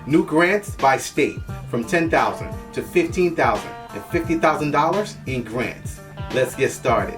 New grants by state from $10,000 to $15,000 and $50,000 in grants. Let's get started.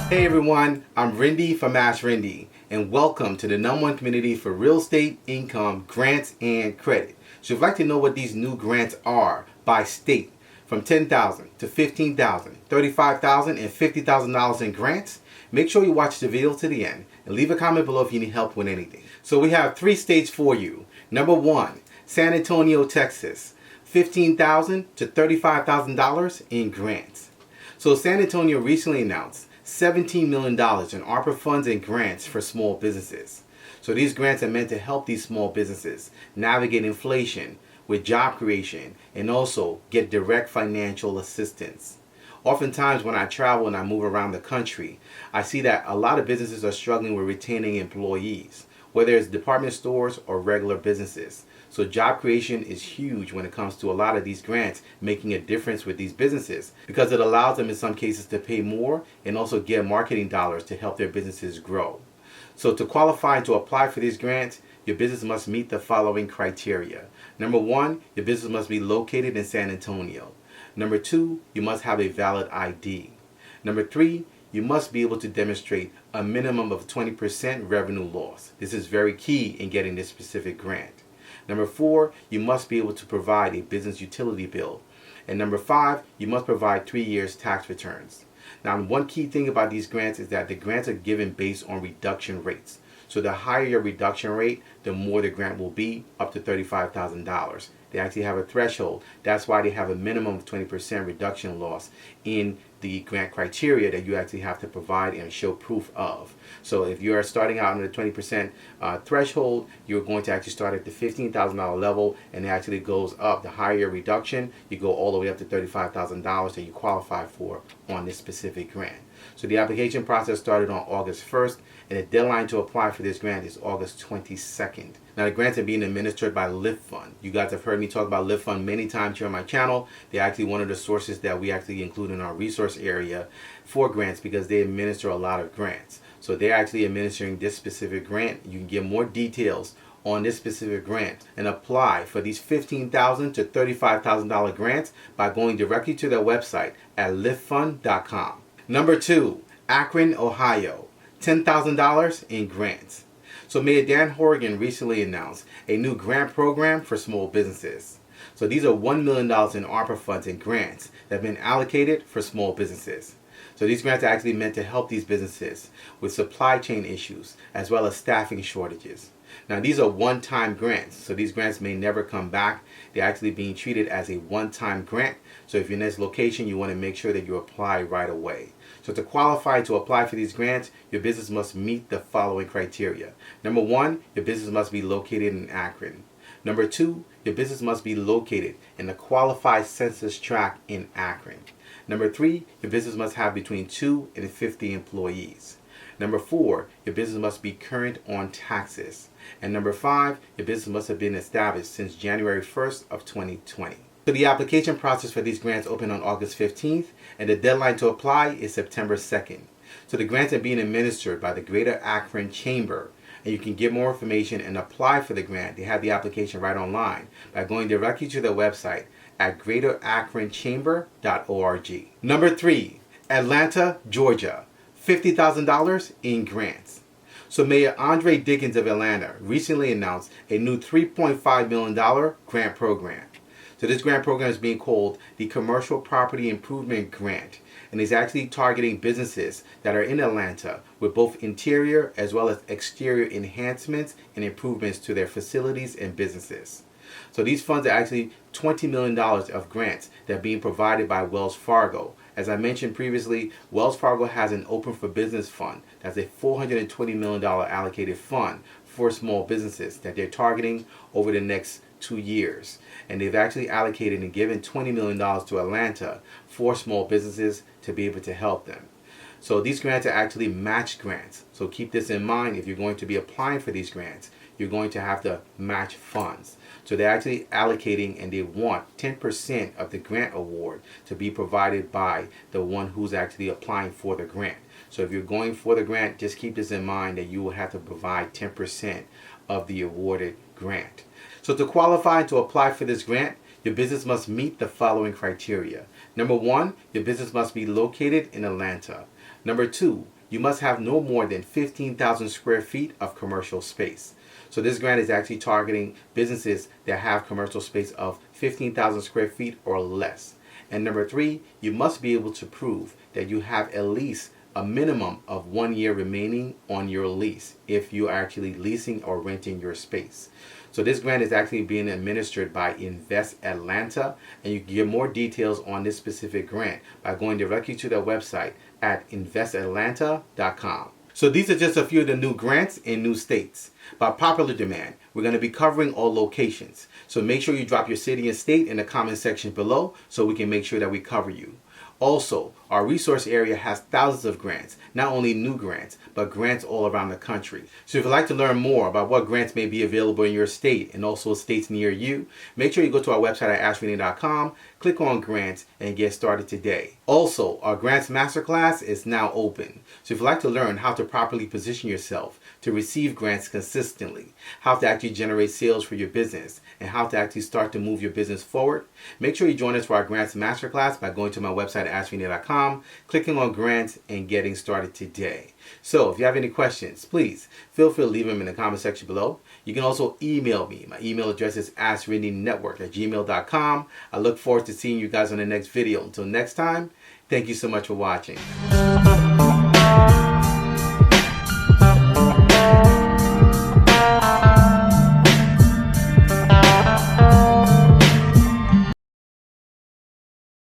Hey everyone, I'm Rinde from AskRinde, and welcome to the #1 community for real estate, income, grants, and credit. So if you'd like to know what these new grants are by state, from $10,000 to $15,000, $35,000, and $50,000 in grants, make sure you watch the video to the end and leave a comment below if you need help with anything. So we have 3 states for you. Number 1, San Antonio, Texas, $15,000 to $35,000 in grants. So San Antonio recently announced $17 million in ARPA funds and grants for small businesses. So these grants are meant to help these small businesses navigate inflation with job creation and also get direct financial assistance. Oftentimes when I travel and I move around the country, I see that a lot of businesses are struggling with retaining employees, whether it's department stores or regular businesses. So job creation is huge when it comes to a lot of these grants making a difference with these businesses, because it allows them in some cases to pay more and also get marketing dollars to help their businesses grow. So to qualify and to apply for these grants, your business must meet the following criteria. Number 1, your business must be located in San Antonio. Number 2, you must have a valid ID. Number 3, you must be able to demonstrate a minimum of 20% revenue loss. This is very key in getting this specific grant. Number 4, you must be able to provide a business utility bill. And number 5, you must provide 3 years tax returns. Now, one key thing about these grants is that the grants are given based on reduction rates. So the higher your reduction rate, the more the grant will be, up to $35,000. They actually have a threshold. That's why they have a minimum of 20% reduction loss in the grant criteria that you actually have to provide and show proof of. So if you are starting out on the 20% threshold, you're going to actually start at the $15,000 level, and it actually goes up. The higher your reduction, you go all the way up to $35,000 that you qualify for on this specific grant. So the application process started on August 1st, and the deadline to apply for this grant is August 22nd. Now the grants are being administered by Lift Fund. You guys have heard me talk about Lift Fund many times here on my channel. They're actually one of the sources that we actually include in our resource area for grants, because they administer a lot of grants. So they're actually administering this specific grant. You can get more details on this specific grant and apply for these $15,000 to $35,000 grants by going directly to their website at liftfund.com. Number 2, Akron, Ohio, $10,000 in grants. So Mayor Dan Horgan recently announced a new grant program for small businesses. So these are $1 million in ARPA funds and grants that have been allocated for small businesses. So these grants are actually meant to help these businesses with supply chain issues as well as staffing shortages. Now these are one-time grants, so these grants may never come back. They're actually being treated as a one-time grant. So if you're in this location, you want to make sure that you apply right away. So to qualify to apply for these grants, your business must meet the following criteria. Number 1, your business must be located in Akron. Number 2, your business must be located in a qualified census tract in Akron. Number 3, your business must have between 2 and 50 employees. Number 4, your business must be current on taxes. And number 5, your business must have been established since January 1st of 2020. So the application process for these grants opened on August 15th, and the deadline to apply is September 2nd. So the grants are being administered by the Greater Akron Chamber, and you can get more information and apply for the grant. They have the application right online by going directly to their website at greaterakronchamber.org. Number 3, Atlanta, Georgia, $50,000 in grants. So Mayor Andre Dickens of Atlanta recently announced a new $3.5 million grant program. So this grant program is being called the Commercial Property Improvement Grant, and is actually targeting businesses that are in Atlanta with both interior as well as exterior enhancements and improvements to their facilities and businesses. So these funds are actually $20 million of grants that are being provided by Wells Fargo. As I mentioned previously, Wells Fargo has an Open for Business fund. That's a $420 million allocated fund for small businesses that they're targeting over the next 2 years. And they've actually allocated and given $20 million to Atlanta for small businesses to be able to help them. So these grants are actually match grants. So keep this in mind. If you're going to be applying for these grants, you're going to have to match funds. So they're actually allocating, and they want 10% of the grant award to be provided by the one who's actually applying for the grant. So if you're going for the grant, just keep this in mind that you will have to provide 10% of the awarded grant. So to qualify to apply for this grant, your business must meet the following criteria. Number one, your business must be located in Atlanta. Number two, you must have no more than 15,000 square feet of commercial space. So this grant is actually targeting businesses that have commercial space of 15,000 square feet or less. And number three, you must be able to prove that you have at least a minimum of 1 year remaining on your lease if you are actually leasing or renting your space. So this grant is actually being administered by Invest Atlanta, and you can get more details on this specific grant by going directly to their website at investatlanta.com. So these are just a few of the new grants in new states. By popular demand, we're going to be covering all locations. So make sure you drop your city and state in the comment section below so we can make sure that we cover you. Also, our resource area has thousands of grants, not only new grants, but grants all around the country. So if you'd like to learn more about what grants may be available in your state and also states near you, make sure you go to our website at AskRinde.com, click on grants, and get started today. Also, our grants masterclass is now open. So if you'd like to learn how to properly position yourself to receive grants consistently, how to actually generate sales for your business, and how to actually start to move your business forward, make sure you join us for our grants masterclass by going to my website at AskRinde.com, clicking on grants, and getting started today. So if you have any questions, please feel free to leave them in the comment section below. You can also email me. My email address is AskRindeNetwork@gmail.com. I look forward to seeing you guys on the next video. Until next time, thank you so much for watching.